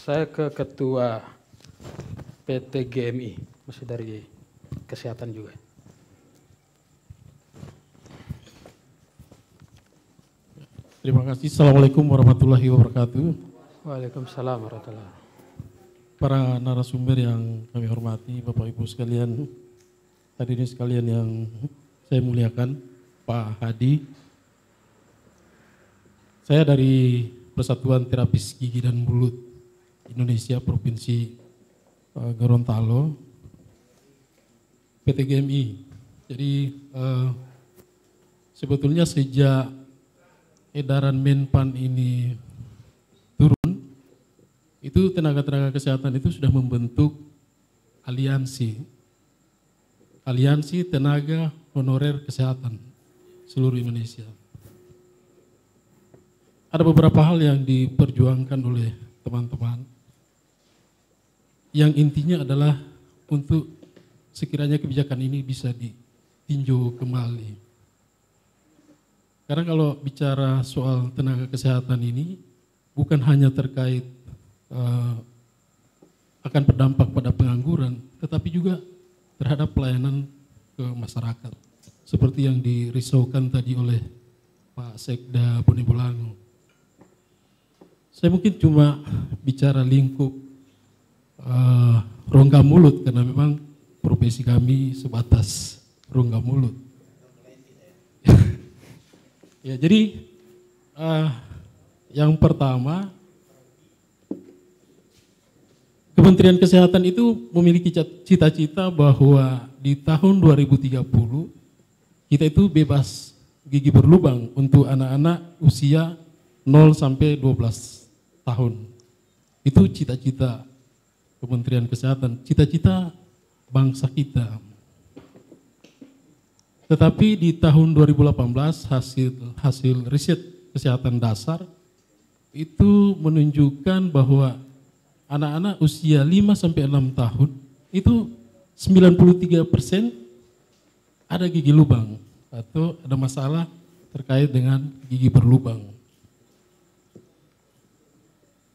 Saya ke Ketua PT GMI, masih dari kesehatan juga. Terima kasih. Assalamualaikum warahmatullahi wabarakatuh. Waalaikumsalam warahmatullahi wabarakatuh. Para narasumber yang kami hormati, Bapak Ibu sekalian, hadirin sekalian yang saya muliakan, Pak Hadi. Saya dari Persatuan Terapis Gigi dan Mulut Indonesia Provinsi Gorontalo, PT GMI. Jadi sebetulnya sejak edaran Menpan ini turun, itu tenaga-tenaga kesehatan itu sudah membentuk aliansi tenaga honorer kesehatan seluruh Indonesia. Ada beberapa hal yang diperjuangkan oleh teman-teman, yang intinya adalah untuk sekiranya kebijakan ini bisa ditinjau kembali. Karena kalau bicara soal tenaga kesehatan ini bukan hanya terkait akan berdampak pada pengangguran, tetapi juga terhadap pelayanan ke masyarakat. Seperti yang dirisaukan tadi oleh Pak Sekda Bone Bolango. Saya mungkin cuma bicara lingkup rongga mulut, karena memang profesi kami sebatas rongga mulut. Ya, jadi yang pertama, Kementerian Kesehatan itu memiliki cita-cita bahwa di tahun 2030 kita itu bebas gigi berlubang untuk anak-anak usia 0 sampai 12 tahun. Itu cita-cita Kementerian Kesehatan, cita-cita bangsa kita. Tetapi di tahun 2018 hasil riset kesehatan dasar itu menunjukkan bahwa anak-anak usia 5 sampai 6 tahun itu 93% ada gigi lubang atau ada masalah terkait dengan gigi berlubang.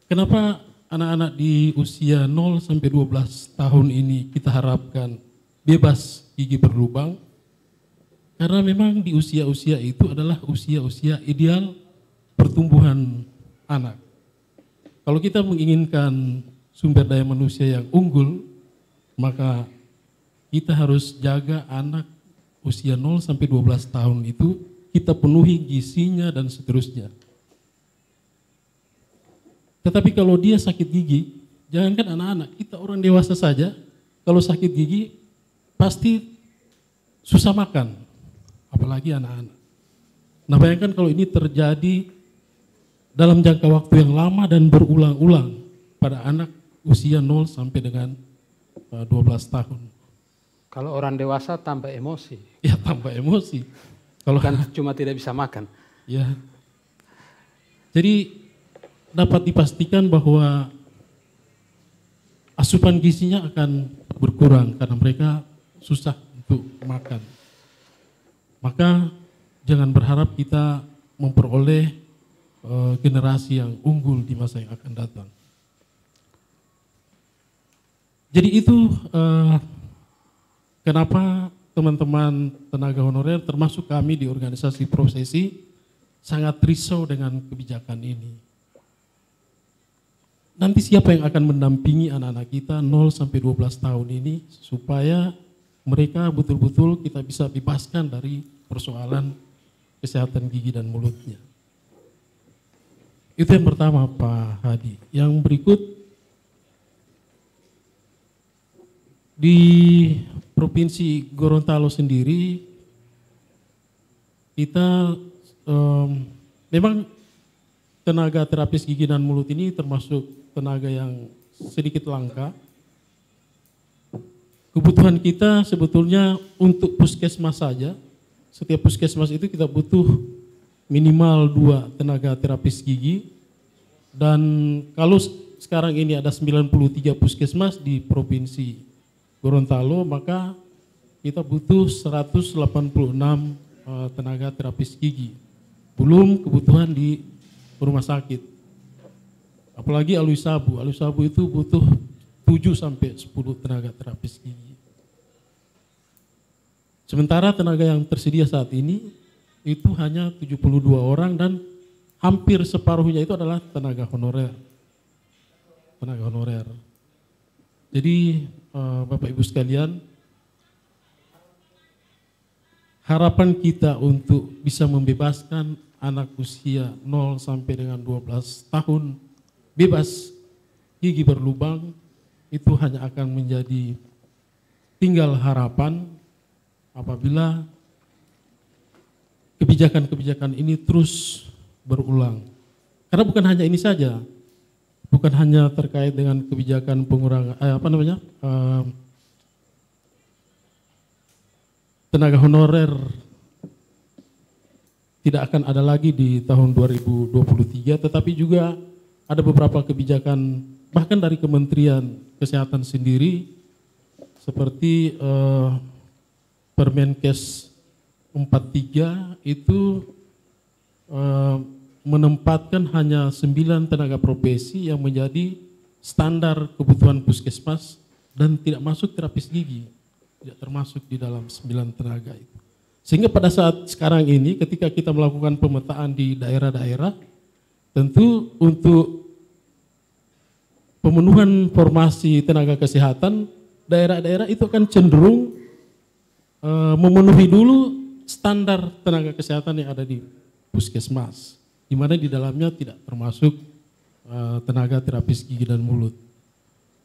Kenapa anak-anak di usia 0 sampai 12 tahun ini kita harapkan bebas gigi berlubang? Karena memang di usia-usia itu adalah usia-usia ideal pertumbuhan anak. Kalau kita menginginkan sumber daya manusia yang unggul, maka kita harus jaga anak usia 0 sampai 12 tahun itu kita penuhi gizinya dan seterusnya. Tetapi kalau dia sakit gigi, jangankan anak-anak, kita orang dewasa saja, kalau sakit gigi pasti susah makan, apalagi anak-anak. Nah, bayangkan kalau ini terjadi dalam jangka waktu yang lama dan berulang-ulang pada anak usia 0 sampai dengan 12 tahun. Kalau orang dewasa tambah emosi. Ya, tambah emosi. Kalau kan cuma tidak bisa makan. Ya. Jadi dapat dipastikan bahwa asupan gizinya akan berkurang karena mereka susah untuk makan. Maka jangan berharap kita memperoleh generasi yang unggul di masa yang akan datang. Jadi itu kenapa teman-teman tenaga honorer termasuk kami di organisasi profesi sangat risau dengan kebijakan ini. Nanti siapa yang akan mendampingi anak-anak kita 0 sampai 12 tahun ini supaya mereka betul-betul kita bisa bebaskan dari persoalan kesehatan gigi dan mulutnya. Itu yang pertama, Pak Hadi. Yang berikut, di Provinsi Gorontalo sendiri kita memang tenaga terapis gigi dan mulut ini termasuk tenaga yang sedikit langka. Kebutuhan kita sebetulnya untuk puskesmas saja, setiap puskesmas itu kita butuh minimal 2 tenaga terapis gigi, dan kalau sekarang ini ada 93 puskesmas di Provinsi Gorontalo, maka kita butuh 186 tenaga terapis gigi. Belum kebutuhan di rumah sakit. Apalagi alui sabu itu butuh 7 sampai 10 tenaga terapis gigi. Sementara tenaga yang tersedia saat ini itu hanya 72 orang dan hampir separuhnya itu adalah tenaga honorer. Tenaga honorer. Jadi Bapak Ibu sekalian, harapan kita untuk bisa membebaskan anak usia 0 sampai dengan 12 tahun bebas gigi berlubang itu hanya akan menjadi tinggal harapan apabila kebijakan-kebijakan ini terus berulang. Karena bukan hanya ini saja, bukan hanya terkait dengan kebijakan pengurangan tenaga honorer tidak akan ada lagi di tahun 2023, tetapi juga ada beberapa kebijakan bahkan dari Kementerian Kesehatan sendiri seperti Permenkes 43 itu menempatkan hanya 9 tenaga profesi yang menjadi standar kebutuhan puskesmas dan tidak masuk terapis gigi, tidak termasuk di dalam 9 tenaga itu. Sehingga pada saat sekarang ini ketika kita melakukan pemetaan di daerah-daerah, tentu untuk pemenuhan formasi tenaga kesehatan, daerah-daerah itu akan cenderung memenuhi dulu standar tenaga kesehatan yang ada di puskesmas, di mana di dalamnya tidak termasuk tenaga terapis gigi dan mulut.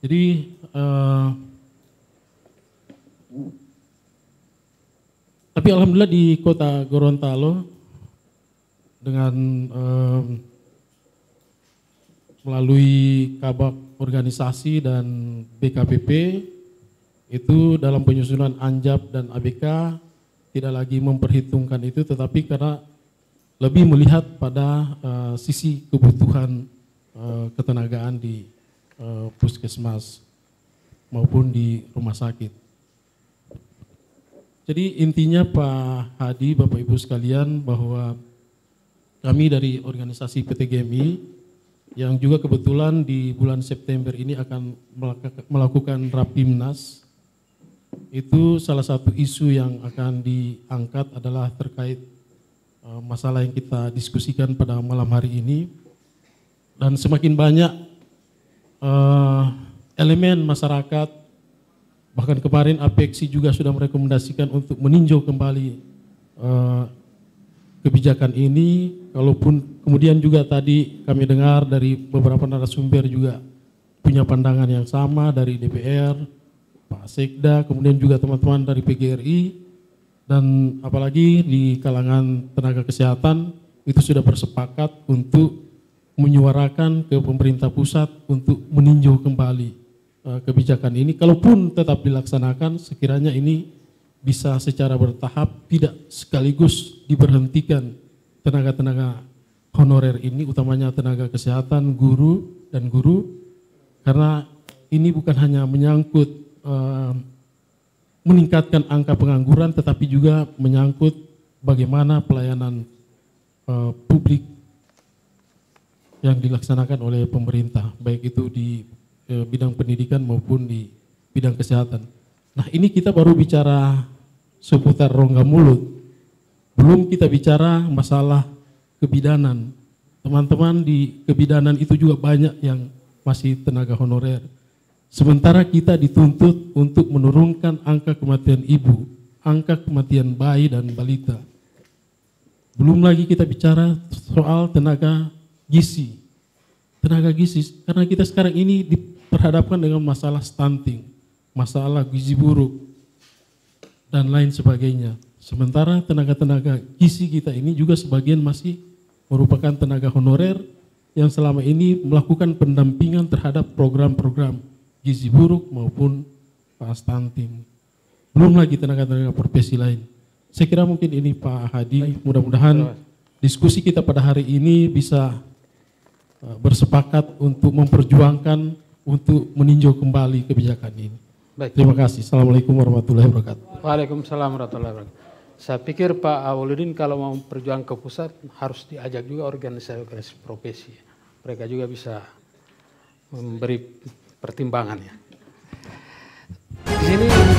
Jadi tapi alhamdulillah di Kota Gorontalo dengan melalui kabak organisasi dan BKPP itu dalam penyusunan Anjab dan ABK tidak lagi memperhitungkan itu, tetapi karena lebih melihat pada sisi kebutuhan ketenagaan di puskesmas maupun di rumah sakit. Jadi intinya Pak Hadi, Bapak Ibu sekalian, bahwa kami dari organisasi PT GMI yang juga kebetulan di bulan September ini akan melakukan Rapimnas, itu salah satu isu yang akan diangkat adalah terkait masalah yang kita diskusikan pada malam hari ini. Dan semakin banyak elemen masyarakat, bahkan kemarin APEKSI juga sudah merekomendasikan untuk meninjau kembali kebijakan ini, kalaupun kemudian juga tadi kami dengar dari beberapa narasumber juga punya pandangan yang sama dari DPR, Pak Sekda, kemudian juga teman-teman dari PGRI, dan apalagi di kalangan tenaga kesehatan itu sudah bersepakat untuk menyuarakan ke pemerintah pusat untuk meninjau kembali kebijakan ini. Kalaupun tetap dilaksanakan, sekiranya ini bisa secara bertahap, tidak sekaligus diberhentikan tenaga-tenaga honorer ini, utamanya tenaga kesehatan, guru, karena ini bukan hanya menyangkut meningkatkan angka pengangguran, tetapi juga menyangkut bagaimana pelayanan publik yang dilaksanakan oleh pemerintah, baik itu di bidang pendidikan maupun di bidang kesehatan. Nah, ini kita baru bicara seputar rongga mulut, belum kita bicara masalah kebidanan. Teman-teman di kebidanan itu juga banyak yang masih tenaga honorer. Sementara kita dituntut untuk menurunkan angka kematian ibu, angka kematian bayi dan balita. Belum lagi kita bicara soal tenaga gizi. Tenaga gizi, karena kita sekarang ini diperhadapkan dengan masalah stunting, masalah gizi buruk, dan lain sebagainya. Sementara tenaga-tenaga gizi kita ini juga sebagian masih merupakan tenaga honorer yang selama ini melakukan pendampingan terhadap program-program gizi buruk maupun stunting. Belum lagi tenaga-tenaga profesi lain. Saya kira mungkin ini Pak Hadi, mudah-mudahan diskusi kita pada hari ini bisa bersepakat untuk memperjuangkan untuk meninjau kembali kebijakan ini. Baik. Terima kasih. Assalamualaikum warahmatullahi wabarakatuh. Waalaikumsalam warahmatullahi wabarakatuh. Saya pikir Pak Awaludin kalau mau berjuang ke pusat harus diajak juga organisasi-organisasi profesi. Mereka juga bisa memberi pertimbangan ya. Di sini